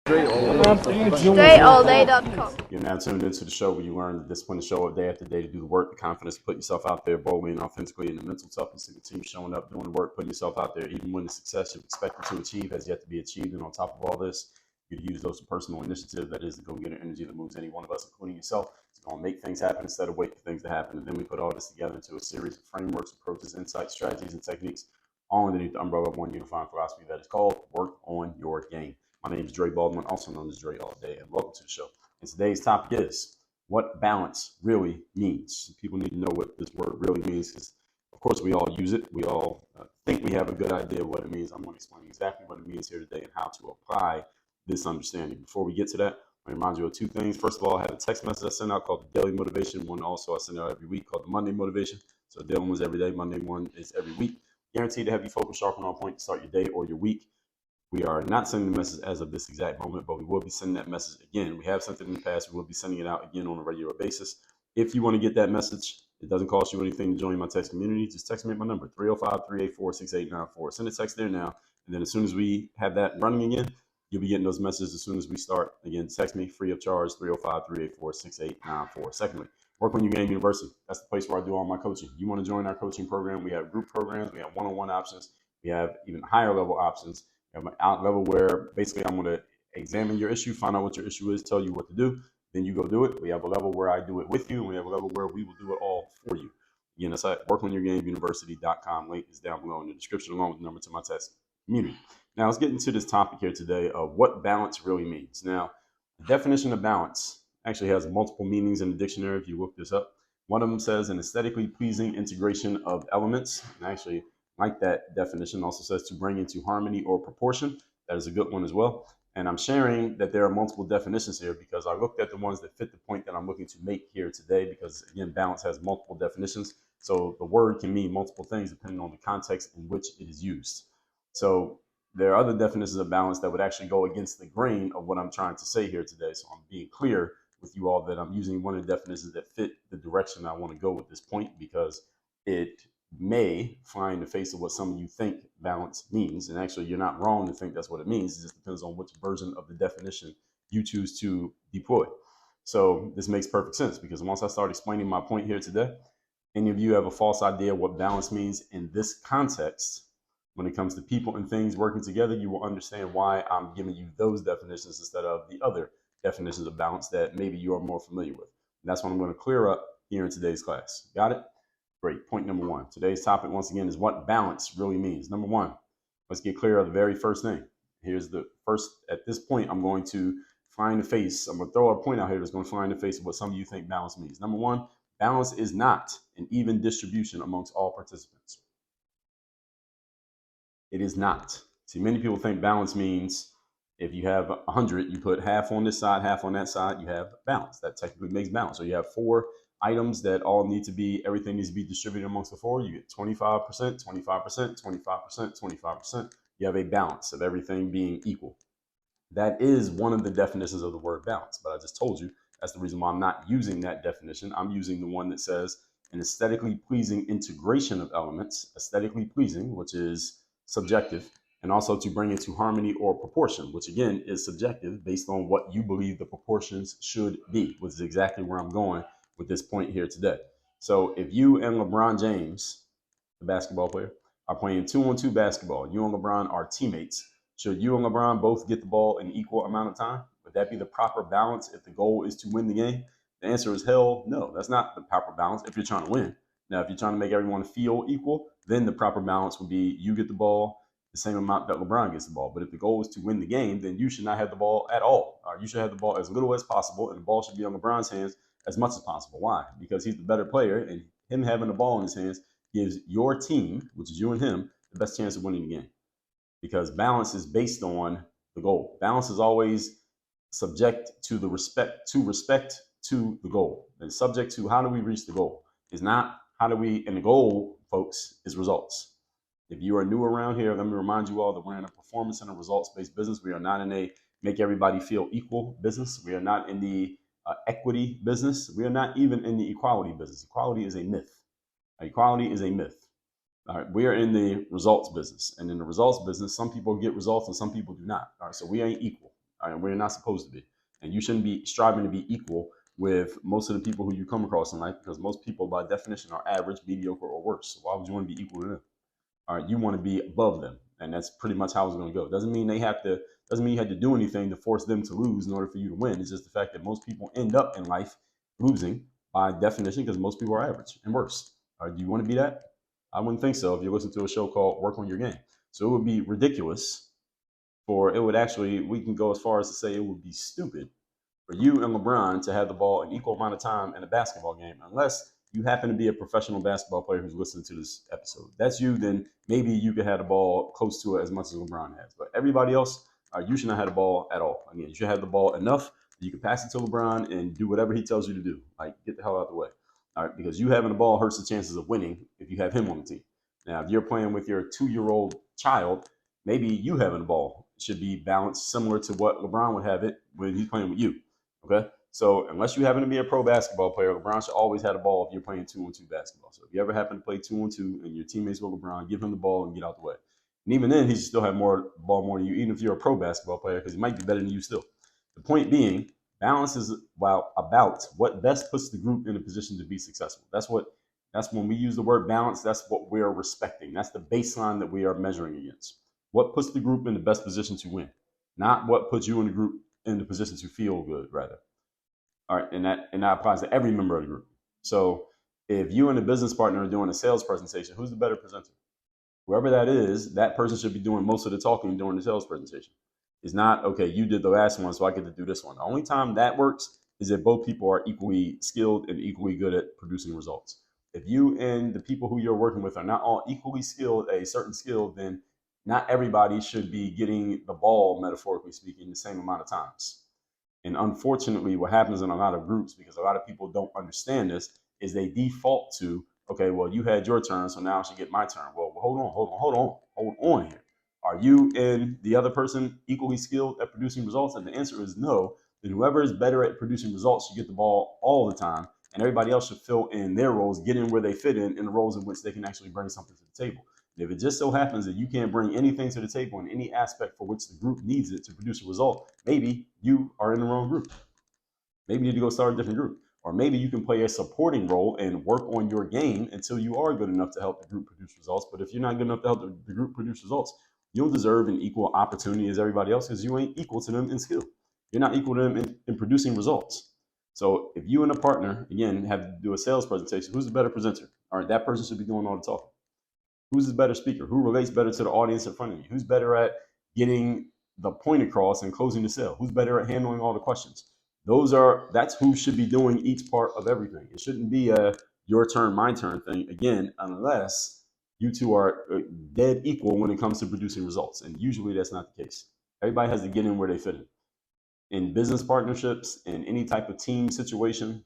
StrayAllDay.com. You're now tuned into the show where you learn the discipline to show up day after day to do the work, the confidence to put yourself out there boldly and authentically, and the mental toughness to continue showing up, doing the work, putting yourself out there, even when the success you're expected to achieve has yet to be achieved. And on top of all this, you use those personal initiative, that is the go-getter energy that moves any one of us, including yourself. It's going to make things happen instead of wait for things to happen. And then we put all this together into a series of frameworks, approaches, insights, strategies, and techniques, all underneath the umbrella of one unifying philosophy that is called Work on Your Game. My name is Dre Baldwin, also known as Dre All Day, and welcome to the show. And today's topic is what balance really means. People need to know what this word really means because, of course, we all use it. We all think we have a good idea of what it means. I'm going to explain exactly what it means here today and how to apply this understanding. Before we get to that, I remind you of two things. First of all, I have a text message I send out called the Daily Motivation. One also I send out every week called the Monday Motivation. So the daily one is every day. Monday one is every week. Guaranteed to have you focused, sharp, and on point to start your day or your week. We are not sending the message as of this exact moment, but we will be sending that message again. We have sent it in the past. We will be sending it out again on a regular basis. If you want to get that message, it doesn't cost you anything to join my text community. Just text me at my number, 305-384-6894. Send a text there now. And then as soon as we have that running again, you'll be getting those messages as soon as we start. Again, text me free of charge, 305-384-6894. Secondly, Work on Your Game University. That's the place where I do all my coaching. You want to join our coaching program? We have group programs. We have one-on-one options. We have even higher level options. We have an out level where basically I'm going to examine your issue, find out what your issue is, tell you what to do. Then you go do it. We have a level where I do it with you. And we have a level where we will do it all for you. Again, that's at workonyourgameuniversity.com. Link is down below in the description along with the number to my test community. Now, let's get into this topic here today of what balance really means. Now, the definition of balance actually has multiple meanings in the dictionary if you look this up. One of them says an aesthetically pleasing integration of elements. And actually, like that definition, also says to bring into harmony or proportion. That is a good one as well. And I'm sharing that there are multiple definitions here because I looked at the ones that fit the point that I'm looking to make here today because, again, balance has multiple definitions. So the word can mean multiple things depending on the context in which it is used. So there are other definitions of balance that would actually go against the grain of what I'm trying to say here today. So I'm being clear with you all that I'm using one of the definitions that fit the direction I want to go with this point because it may fly in the face of what some of you think balance means. And actually, you're not wrong to think that's what it means. It just depends on which version of the definition you choose to deploy. So this makes perfect sense because once I start explaining my point here today, any of you have a false idea of what balance means in this context, when it comes to people and things working together, you will understand why I'm giving you those definitions instead of the other definitions of balance that maybe you are more familiar with. And that's what I'm going to clear up here in today's class. Got it? Great. Point number one. Today's topic, once again, is what balance really means. Number one, let's get clear of the very first thing. Here's the first, at this point, I'm going to fly in the face. I'm going to throw a point out here that's going to fly in the face of what some of you think balance means. Number one, balance is not an even distribution amongst all participants. It is not. See, many people think balance means if you have 100, you put half on this side, half on that side, you have balance. That technically makes balance. So you have 4 items that all need to be, everything needs to be distributed amongst the 4. You get 25%, 25%, 25%, 25%. You have a balance of everything being equal. That is one of the definitions of the word balance. But I just told you that's the reason why I'm not using that definition. I'm using the one that says an aesthetically pleasing integration of elements, aesthetically pleasing, which is subjective, and also to bring it to harmony or proportion, which again is subjective based on what you believe the proportions should be, which is exactly where I'm going with this point here today. So if you and LeBron James, the basketball player, are playing 2-on-2 basketball, you and LeBron are teammates, should you and LeBron both get the ball in equal amount of time? Would that be the proper balance if the goal is to win the game? The answer is hell no. That's not the proper balance if you're trying to win. Now, if you're trying to make everyone feel equal, then the proper balance would be you get the ball the same amount that LeBron gets the ball. But if the goal is to win the game, then you should not have the ball at all. You should have the ball as little as possible, and the ball should be on LeBron's hands as much as possible. Why? Because he's the better player, and him having the ball in his hands gives your team, which is you and him, the best chance of winning the game. Because balance is based on the goal. Balance is always subject to the respect to the goal. And subject to how do we reach the goal. It's not how do we, and the goal, folks, is results. If you are new around here, let me remind you all that we're in a performance and a results-based business. We are not in a make everybody feel equal business. We are not in the equity business. We are not even in the equality business. Equality is a myth. Equality is a myth. All right, we are in the results business. And in the results business, some people get results and some people do not. All right, so we ain't equal. All right, we're not supposed to be. And you shouldn't be striving to be equal with most of the people who you come across in life, because most people, by definition, are average, mediocre, or worse. So why would you want to be equal to them? All right, you want to be above them, and that's pretty much how it's going to go. Doesn't mean they have to. Doesn't mean you had to do anything to force them to lose in order for you to win. It's just the fact that most people end up in life losing by definition, because most people are average and worse. All right, do you want to be that? I wouldn't think so if you listen to a show called Work on Your Game. So it would be ridiculous, for it would actually, we can go as far as to say it would be stupid for you and LeBron to have the ball an equal amount of time in a basketball game, unless you happen to be a professional basketball player who's listening to this episode. That's you, then maybe you could have the ball close to it as much as LeBron has. But everybody else, you should not have the ball at all. Again, you should have the ball enough that you can pass it to LeBron and do whatever he tells you to do. Like, get the hell out of the way. All right, because you having the ball hurts the chances of winning if you have him on the team. Now, if you're playing with your 2-year-old child, maybe you having the ball should be balanced similar to what LeBron would have it when he's playing with you. Okay, so unless you happen to be a pro basketball player, LeBron should always have the ball if you're playing 2-on-2 basketball. So if you ever happen to play 2-on-2 and your teammates with LeBron, give him the ball and get out the way. And even then, he should still have more ball more than you, even if you're a pro basketball player, because he might be better than you still. The point being, balance is about what best puts the group in a position to be successful. That's when we use the word balance. That's what we're respecting. That's the baseline that we are measuring against. What puts the group in the best position to win, not what puts you in the group in the position to feel good, rather. All right, and that applies to every member of the group. So if you and a business partner are doing a sales presentation, who's the better presenter? Whoever that is, that person should be doing most of the talking during the sales presentation. It's not, okay, you did the last one, so I get to do this one. The only time that works is if both people are equally skilled and equally good at producing results. If you and the people who you're working with are not all equally skilled at a certain skill, then not everybody should be getting the ball, metaphorically speaking, the same amount of times. And unfortunately, what happens in a lot of groups, because a lot of people don't understand this, is they default to, okay, well, you had your turn, so now I should get my turn. Well, hold on here. Are you and the other person equally skilled at producing results? And the answer is no. Then whoever is better at producing results should get the ball all the time, and everybody else should fill in their roles, get in where they fit in the roles in which they can actually bring something to the table. And if it just so happens that you can't bring anything to the table in any aspect for which the group needs it to produce a result, maybe you are in the wrong group. Maybe you need to go start a different group. Or maybe you can play a supporting role and work on your game until you are good enough to help the group produce results. But if you're not good enough to help the group produce results, you'll deserve an equal opportunity as everybody else, because you ain't equal to them in skill. You're not equal to them in producing results. So if you and a partner, again, have to do a sales presentation, who's the better presenter? All right, that person should be doing all the talking. Who's the better speaker? Who relates better to the audience in front of you? Who's better at getting the point across and closing the sale? Who's better at handling all the questions? That's who should be doing each part of everything. It shouldn't be a your turn, my turn thing, again, unless you two are dead equal when it comes to producing results. And usually that's not the case. Everybody has to get in where they fit in. In business partnerships, in any type of team situation,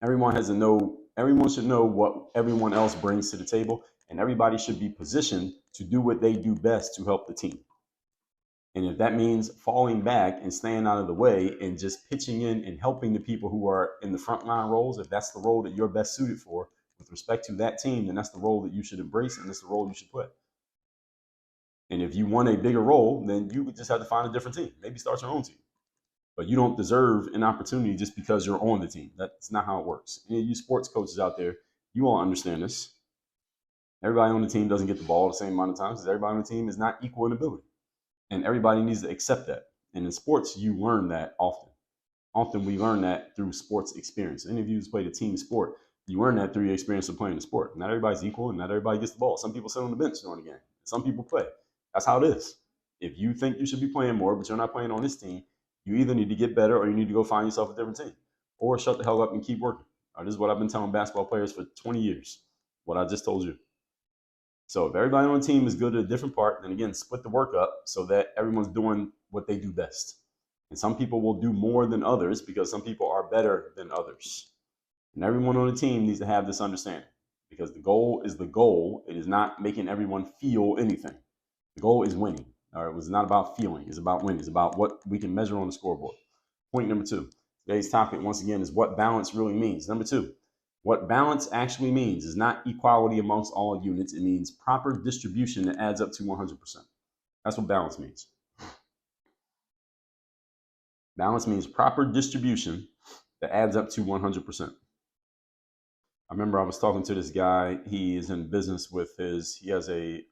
everyone should know what everyone else brings to the table, and everybody should be positioned to do what they do best to help the team. And if that means falling back and staying out of the way and just pitching in and helping the people who are in the frontline roles, if that's the role that you're best suited for with respect to that team, then that's the role that you should embrace, and that's the role you should play. And if you want a bigger role, then you would just have to find a different team. Maybe start your own team. But you don't deserve an opportunity just because you're on the team. That's not how it works. Any of you sports coaches out there, you all understand this. Everybody on the team doesn't get the ball the same amount of times, because everybody on the team is not equal in ability. And everybody needs to accept that. And in sports, you learn that often. Often we learn that through sports experience. Any of you who's played a team sport, you learn that through your experience of playing the sport. Not everybody's equal, and not everybody gets the ball. Some people sit on the bench during the game. Some people play. That's how it is. If you think you should be playing more, but you're not playing on this team, you either need to get better or you need to go find yourself a different team, or shut the hell up and keep working. This is what I've been telling basketball players for 20 years, what I just told you. So if everybody on the team is good at a different part, then again, split the work up so that everyone's doing what they do best. And some people will do more than others because some people are better than others. And everyone on the team needs to have this understanding, because the goal is the goal. It is not making everyone feel anything. The goal is winning. All right, it's not about feeling. It's about winning. It's about what we can measure on the scoreboard. Point number 2. Today's topic, once again, is what balance really means. Number 2, what balance actually means is not equality amongst all units. It means proper distribution that adds up to 100%. That's what balance means. Balance means proper distribution that adds up to 100%. I remember I was talking to this guy. He is in business with he has a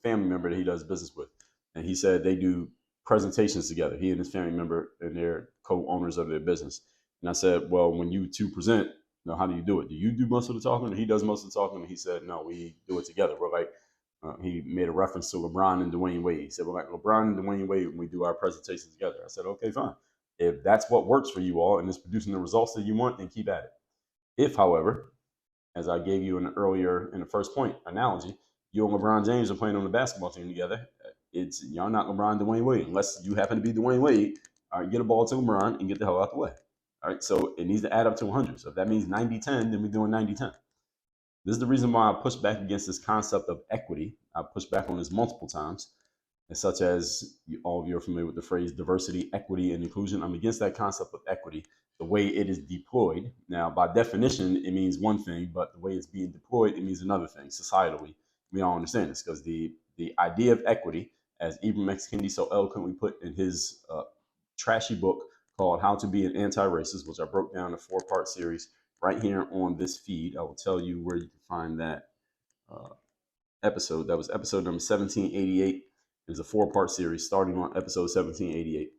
family member that he does business with. And he said they do presentations together. He and his family member, and they're co-owners of their business. And I said, well, when you two present, how do you do it? Do you do most of the talking, or he does most of the talking? And he said, no, we do it together. We're like, he made a reference to LeBron and Dwayne Wade. He said, we're like LeBron and Dwayne Wade when we do our presentations together. I said, okay, fine. If that's what works for you all and it's producing the results that you want, then keep at it. If, however, as I gave you in the first point analogy, you and LeBron James are playing on the basketball team together. It's y'all not LeBron, Dwayne Wade, unless you happen to be Dwayne Wade. All right, get a ball to LeBron and get the hell out the way. All right, so it needs to add up to 100. So if that means 90-10, then we're doing 90-10. This is the reason why I push back against this concept of equity. I push back on this multiple times, such as all of you are familiar with the phrase diversity, equity, and inclusion. I'm against that concept of equity, the way it is deployed. Now, by definition, it means one thing, but the way it's being deployed, it means another thing. Societally, we don't understand this because the idea of equity, as Ibram X. Kendi so eloquently put in his trashy book called How to Be an Anti-Racist, which I broke down in a 4-part series right here on this feed. I will tell you where you can find that episode. That was episode number 1788. It's a 4-part series starting on episode 1788.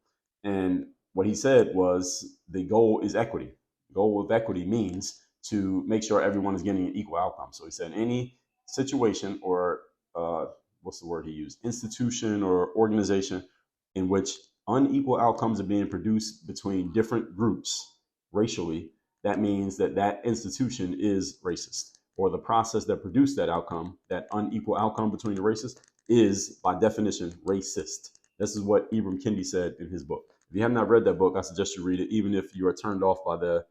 And what he said was the goal is equity. The goal of equity means to make sure everyone is getting an equal outcome. So he said any situation or what's the word he used? Institution or organization in which unequal outcomes are being produced between different groups racially, that means that that institution is racist, or the process that produced that outcome, that unequal outcome between the races, is by definition racist. This is what Ibram Kendi said in his book. If you have not read that book, I suggest you read it, even if you are turned off by the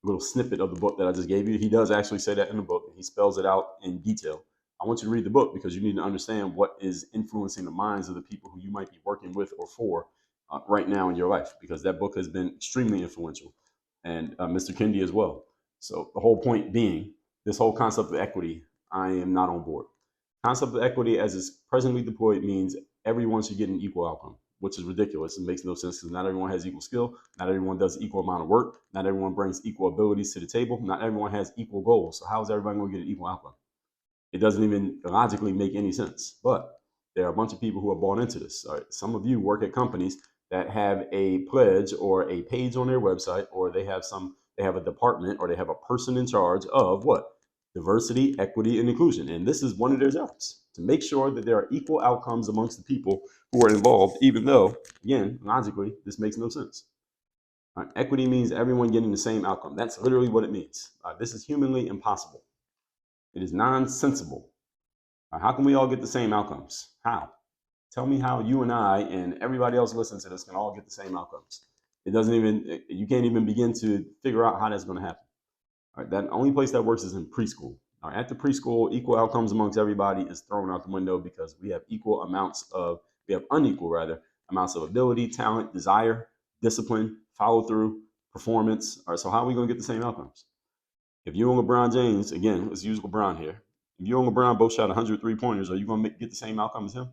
little snippet of the book that I just gave you. He does actually say that in the book. He spells it out in detail. I want you to read the book because you need to understand what is influencing the minds of the people who you might be working with or for right now in your life, because that book has been extremely influential, and Mr. Kendi as well. So the whole point being, this whole concept of equity, I am not on board. Concept of equity as it's presently deployed means everyone should get an equal outcome, which is ridiculous. It makes no sense because not everyone has equal skill. Not everyone does equal amount of work. Not everyone brings equal abilities to the table. Not everyone has equal goals. So how is everybody going to get an equal outcome? It doesn't even logically make any sense. But there are a bunch of people who are bought into this. All right, some of you work at companies that have a pledge or a page on their website, or they have a department, or they have a person in charge of what? Diversity, equity, and inclusion. And this is one of their jobs, to make sure that there are equal outcomes amongst the people who are involved, even though, again, logically, this makes no sense. Equity means everyone getting the same outcome. That's literally what it means. This is humanly impossible. It is nonsensible. How can we all get the same outcomes? How? Tell me how you and I and everybody else listening to this can all get the same outcomes. You can't even begin to figure out how that's going to happen. All right, that only place that works is in preschool. All right, at the preschool, equal outcomes amongst everybody is thrown out the window because we have unequal amounts of ability, talent, desire, discipline, follow through, performance. All right, so how are we going to get the same outcomes? If you and LeBron James, again, let's use LeBron here. If you and LeBron both shot 100 3-pointers, are you going to get the same outcome as him?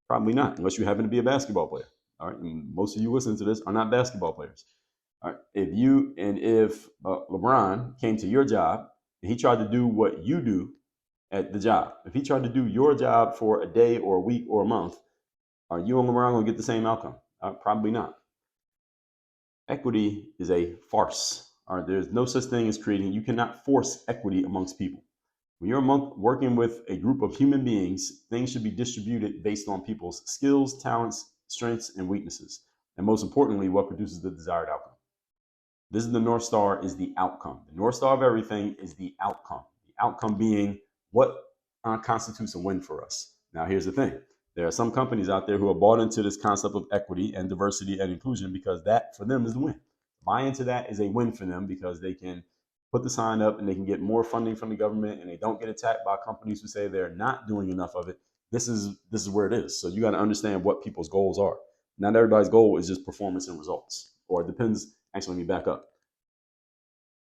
Probably not, unless you happen to be a basketball player. All right, and most of you listening to this are not basketball players. All right, if LeBron came to your job and he tried to do what you do at the job, if he tried to do your job for a day or a week or a month, are you and LeBron going to get the same outcome? Probably not. Equity is a farce. All right, there's no such thing as creating. You cannot force equity amongst people. When you're working with a group of human beings, things should be distributed based on people's skills, talents, strengths, and weaknesses. And most importantly, what produces the desired outcome. This is the North Star, is the outcome. The North Star of everything is the outcome. The outcome being what constitutes a win for us. Now, here's the thing. There are some companies out there who are bought into this concept of equity and diversity and inclusion because that, for them, is the win. Buy into that is a win for them because they can put the sign up and they can get more funding from the government, and they don't get attacked by companies who say they're not doing enough of it. This is where it is. So you got to understand what people's goals are. Not everybody's goal is just performance and results, or it depends. Actually, let me back up.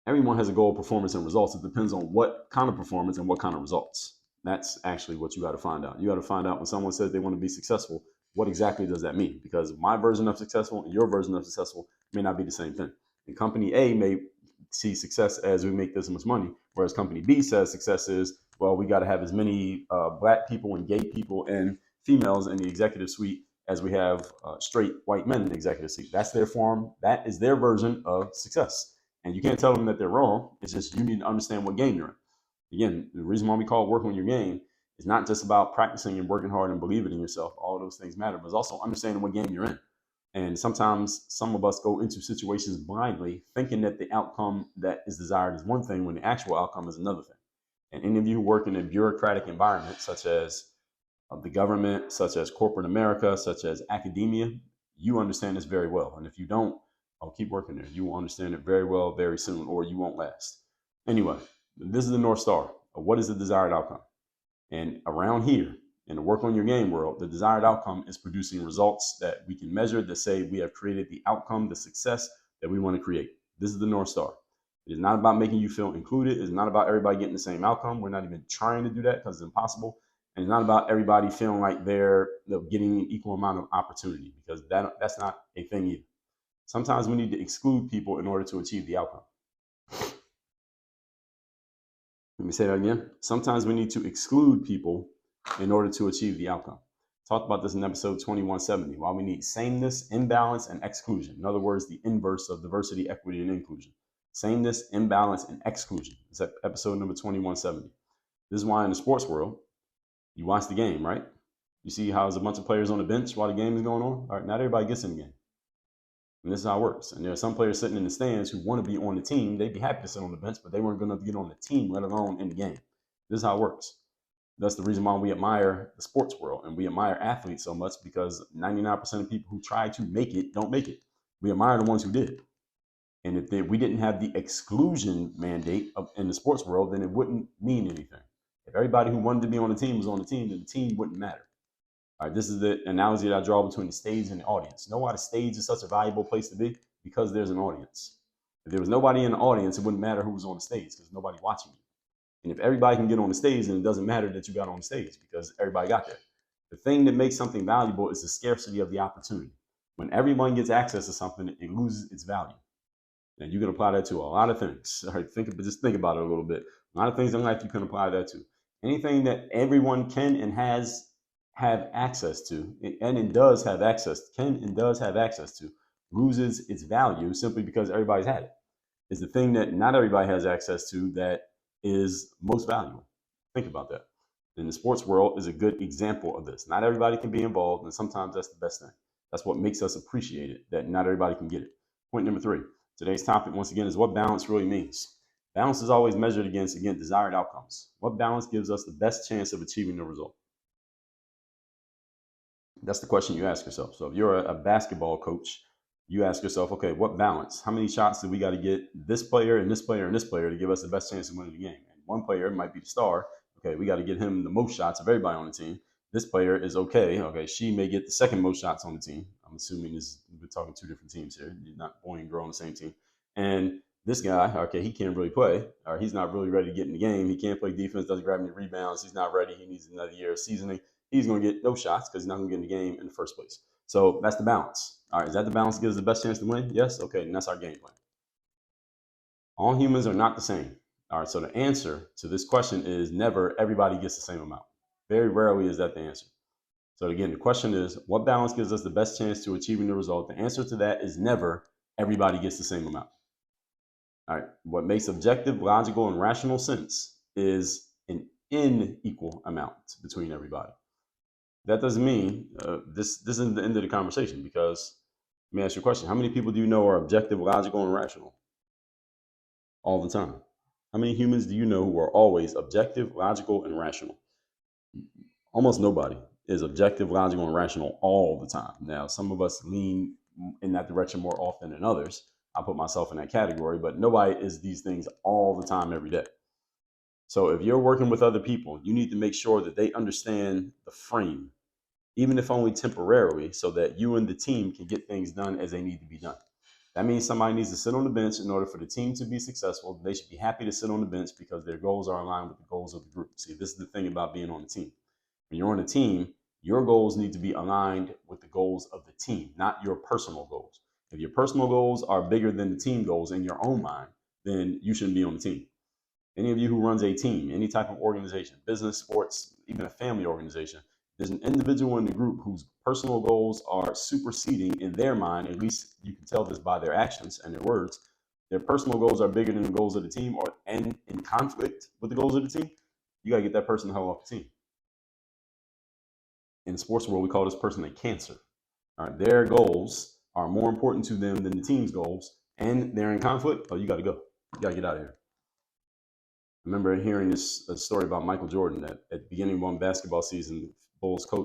Everyone has a goal of performance and results. It depends on what kind of performance and what kind of results. That's actually what you got to find out. You got to find out when someone says they want to be successful, what exactly does that mean? Because my version of successful and your version of successful may not be the same thing. And company A may see success as we make this much money, whereas company B says success is, well, we got to have as many black people and gay people and females in the executive suite as we have straight white men in the executive suite. That's their form. That is their version of success. And you can't tell them that they're wrong. It's just you need to understand what game you're in. Again, the reason why we call it work on your game is not just about practicing and working hard and believing in yourself. All of those things matter, but it's also understanding what game you're in. And sometimes some of us go into situations blindly, thinking that the outcome that is desired is one thing when the actual outcome is another thing. And any of you who work in a bureaucratic environment, such as the government, such as corporate America, such as academia, you understand this very well. And if you don't, I'll keep working there. You will understand it very well very soon, or you won't last. Anyway, this is the North Star of what is the desired outcome. And around here, in the work on your game world, the desired outcome is producing results that we can measure that say we have created the outcome, the success that we want to create. This is the North Star. It is not about making you feel included. It's not about everybody getting the same outcome. We're not even trying to do that because it's impossible. And it's not about everybody feeling like they're getting an equal amount of opportunity, because that's not a thing either. Sometimes we need to exclude people in order to achieve the outcome. Let me say that again. Sometimes we need to exclude people in order to achieve the outcome. Talked about this in episode 2170, why we need sameness, imbalance, and exclusion. In other words, the inverse of diversity, equity, and inclusion. Sameness, imbalance, and exclusion. It's episode number 2170. This is why in the sports world, you watch the game, right? You see how there's a bunch of players on the bench while the game is going on? All right, not everybody gets in the game. And this is how it works. And there are some players sitting in the stands who want to be on the team. They'd be happy to sit on the bench, but they weren't going to get on the team, let alone in the game. This is how it works. That's the reason why we admire the sports world and we admire athletes so much, because 99% of people who try to make it don't make it. We admire the ones who did. And if we didn't have the exclusion mandate in the sports world, then it wouldn't mean anything. If everybody who wanted to be on the team was on the team, then the team wouldn't matter. All right, this is the analogy that I draw between the stage and the audience. You know why the stage is such a valuable place to be? Because there's an audience. If there was nobody in the audience, it wouldn't matter who was on the stage because nobody watching you. And if everybody can get on the stage, then it doesn't matter that you got on the stage because everybody got there. The thing that makes something valuable is the scarcity of the opportunity. When everyone gets access to something, it loses its value. And you can apply that to a lot of things. All right, just think about it a little bit. A lot of things in life you can apply that to. Anything that everyone can and has have access to, and does have access to, loses its value simply because everybody's had it. It's the thing that not everybody has access to that is most valuable. Think about that. And the sports world is a good example of this. Not everybody can be involved, and sometimes that's the best thing. That's what makes us appreciate it, that not everybody can get it. Point number 3. Today's topic, once again, is what balance really means. Balance is always measured against, again, desired outcomes. What balance gives us the best chance of achieving the result? That's the question you ask yourself. So if you're a basketball coach, you ask yourself, okay, what balance? How many shots do we got to get this player and this player and this player to give us the best chance of winning the game? And one player might be the star. Okay, we got to get him the most shots of everybody on the team. This player is okay. Okay, she may get the second most shots on the team. I'm assuming we're talking 2 different teams here. You're not boy and girl on the same team. And this guy, okay, he can't really play, or he's not really ready to get in the game. He can't play defense, doesn't grab any rebounds. He's not ready. He needs another year of seasoning. He's going to get no shots because he's not going to get in the game in the first place. So that's the balance. All right, is that the balance that gives us the best chance to win? Yes? Okay, and that's our game plan. All humans are not the same. All right, so the answer to this question is never everybody gets the same amount. Very rarely is that the answer. So again, the question is, what balance gives us the best chance to achieving the result? The answer to that is never everybody gets the same amount. All right, what makes objective, logical, and rational sense is an unequal amount between everybody. That doesn't mean this isn't the end of the conversation, because let me ask you a question. How many people do you know are objective, logical, and rational all the time? How many humans do you know who are always objective, logical, and rational? Almost nobody is objective, logical, and rational all the time. Now, some of us lean in that direction more often than others. I put myself in that category, but nobody is these things all the time, every day. So if you're working with other people, you need to make sure that they understand the frame, even if only temporarily, so that you and the team can get things done as they need to be done. That means somebody needs to sit on the bench in order for the team to be successful. They should be happy to sit on the bench because their goals are aligned with the goals of the group. See, this is the thing about being on the team. When you're on a team, your goals need to be aligned with the goals of the team, not your personal goals. If your personal goals are bigger than the team goals in your own mind, then you shouldn't be on the team. Any of you who runs a team, any type of organization, business, sports, even a family organization, there's an individual in the group whose personal goals are superseding in their mind. At least you can tell this by their actions and their words. Their personal goals are bigger than the goals of the team, or and in conflict with the goals of the team. You got to get that person the hell off the team. In the sports world, we call this person a cancer. All right, their goals are more important to them than the team's goals, and they're in conflict. Oh, you got to go. You got to get out of here. I remember hearing this story about Michael Jordan that at the beginning of one basketball season,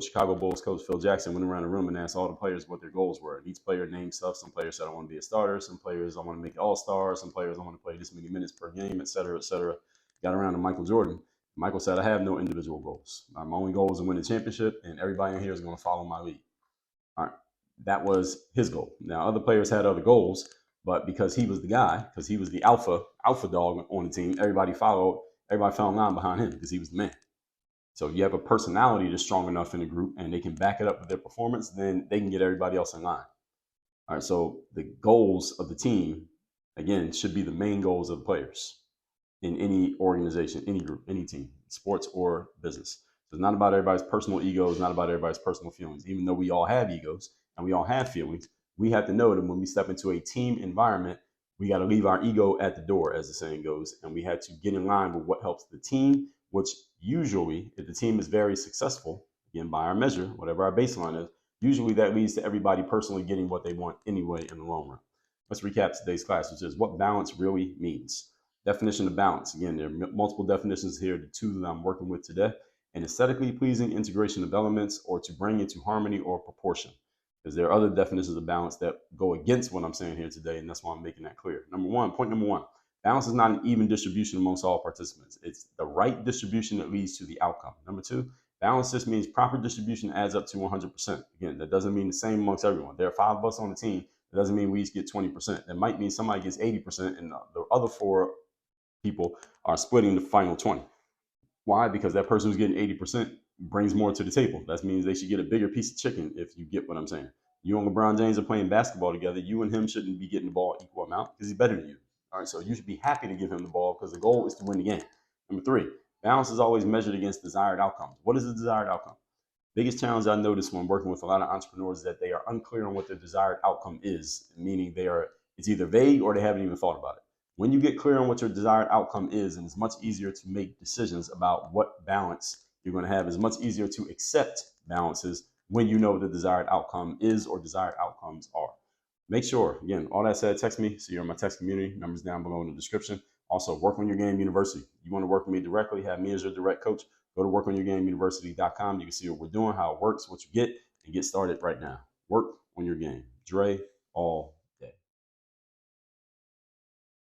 Chicago Bulls coach Phil Jackson went around the room and asked all the players what their goals were. And each player named stuff. Some players said, I want to be a starter. Some players, I want to make all-star. Some players, I want to play this many minutes per game, et cetera, et cetera. Got around to Michael Jordan. Michael said, I have no individual goals. My only goal is to win a championship, and everybody in here is going to follow my lead. All right. That was his goal. Now, other players had other goals, but because he was the guy, because he was the alpha dog on the team, everybody fell in line behind him because he was the man. So if you have a personality that's strong enough in the group and they can back it up with their performance, then they can get everybody else in line. All right, so the goals of the team, again, should be the main goals of the players in any organization, any group, any team, sports or business. So it's not about everybody's personal ego. It's not about everybody's personal feelings. Even though we all have egos and we all have feelings, we have to know that when we step into a team environment, we got to leave our ego at the door, as the saying goes, and we had to get in line with what helps the team, which usually, if the team is very successful, again, by our measure, whatever our baseline is, usually that leads to everybody personally getting what they want anyway in the long run. Let's recap today's class, which is what balance really means. Definition of balance. Again, there are multiple definitions here, the two that I'm working with today. An aesthetically pleasing integration of elements or to bring into harmony or proportion. Because there are other definitions of balance that go against what I'm saying here today, and that's why I'm making that clear. Point number one, balance is not an even distribution amongst all participants. It's the right distribution that leads to the outcome. Number two, balance just means proper distribution adds up to 100%. Again, that doesn't mean the same amongst everyone. There are 5 of us on the team. That doesn't mean we each get 20%. That might mean somebody gets 80% and the other 4 people are splitting the final 20. Why? Because that person who's getting 80% brings more to the table. That means they should get a bigger piece of chicken, if you get what I'm saying. You and LeBron James are playing basketball together. You and him shouldn't be getting the ball equal amount because he's better than you. All right, so you should be happy to give him the ball because the goal is to win the game. Number 3, balance is always measured against desired outcomes. What is the desired outcome? Biggest challenge I noticed when working with a lot of entrepreneurs is that they are unclear on what their desired outcome is, meaning it's either vague or they haven't even thought about it. When you get clear on what your desired outcome is, and it's much easier to make decisions about what balance you're going to have, it's much easier to accept balances when you know what the desired outcome is or desired outcomes are. Make sure, again, all that said, text me. So you're in my text community. Numbers down below in the description. Also, Work on Your Game University. You want to work with me directly, have me as your direct coach, go to workonyourgameuniversity.com. You can see what we're doing, how it works, what you get, and get started right now. Work on your game. Dre, all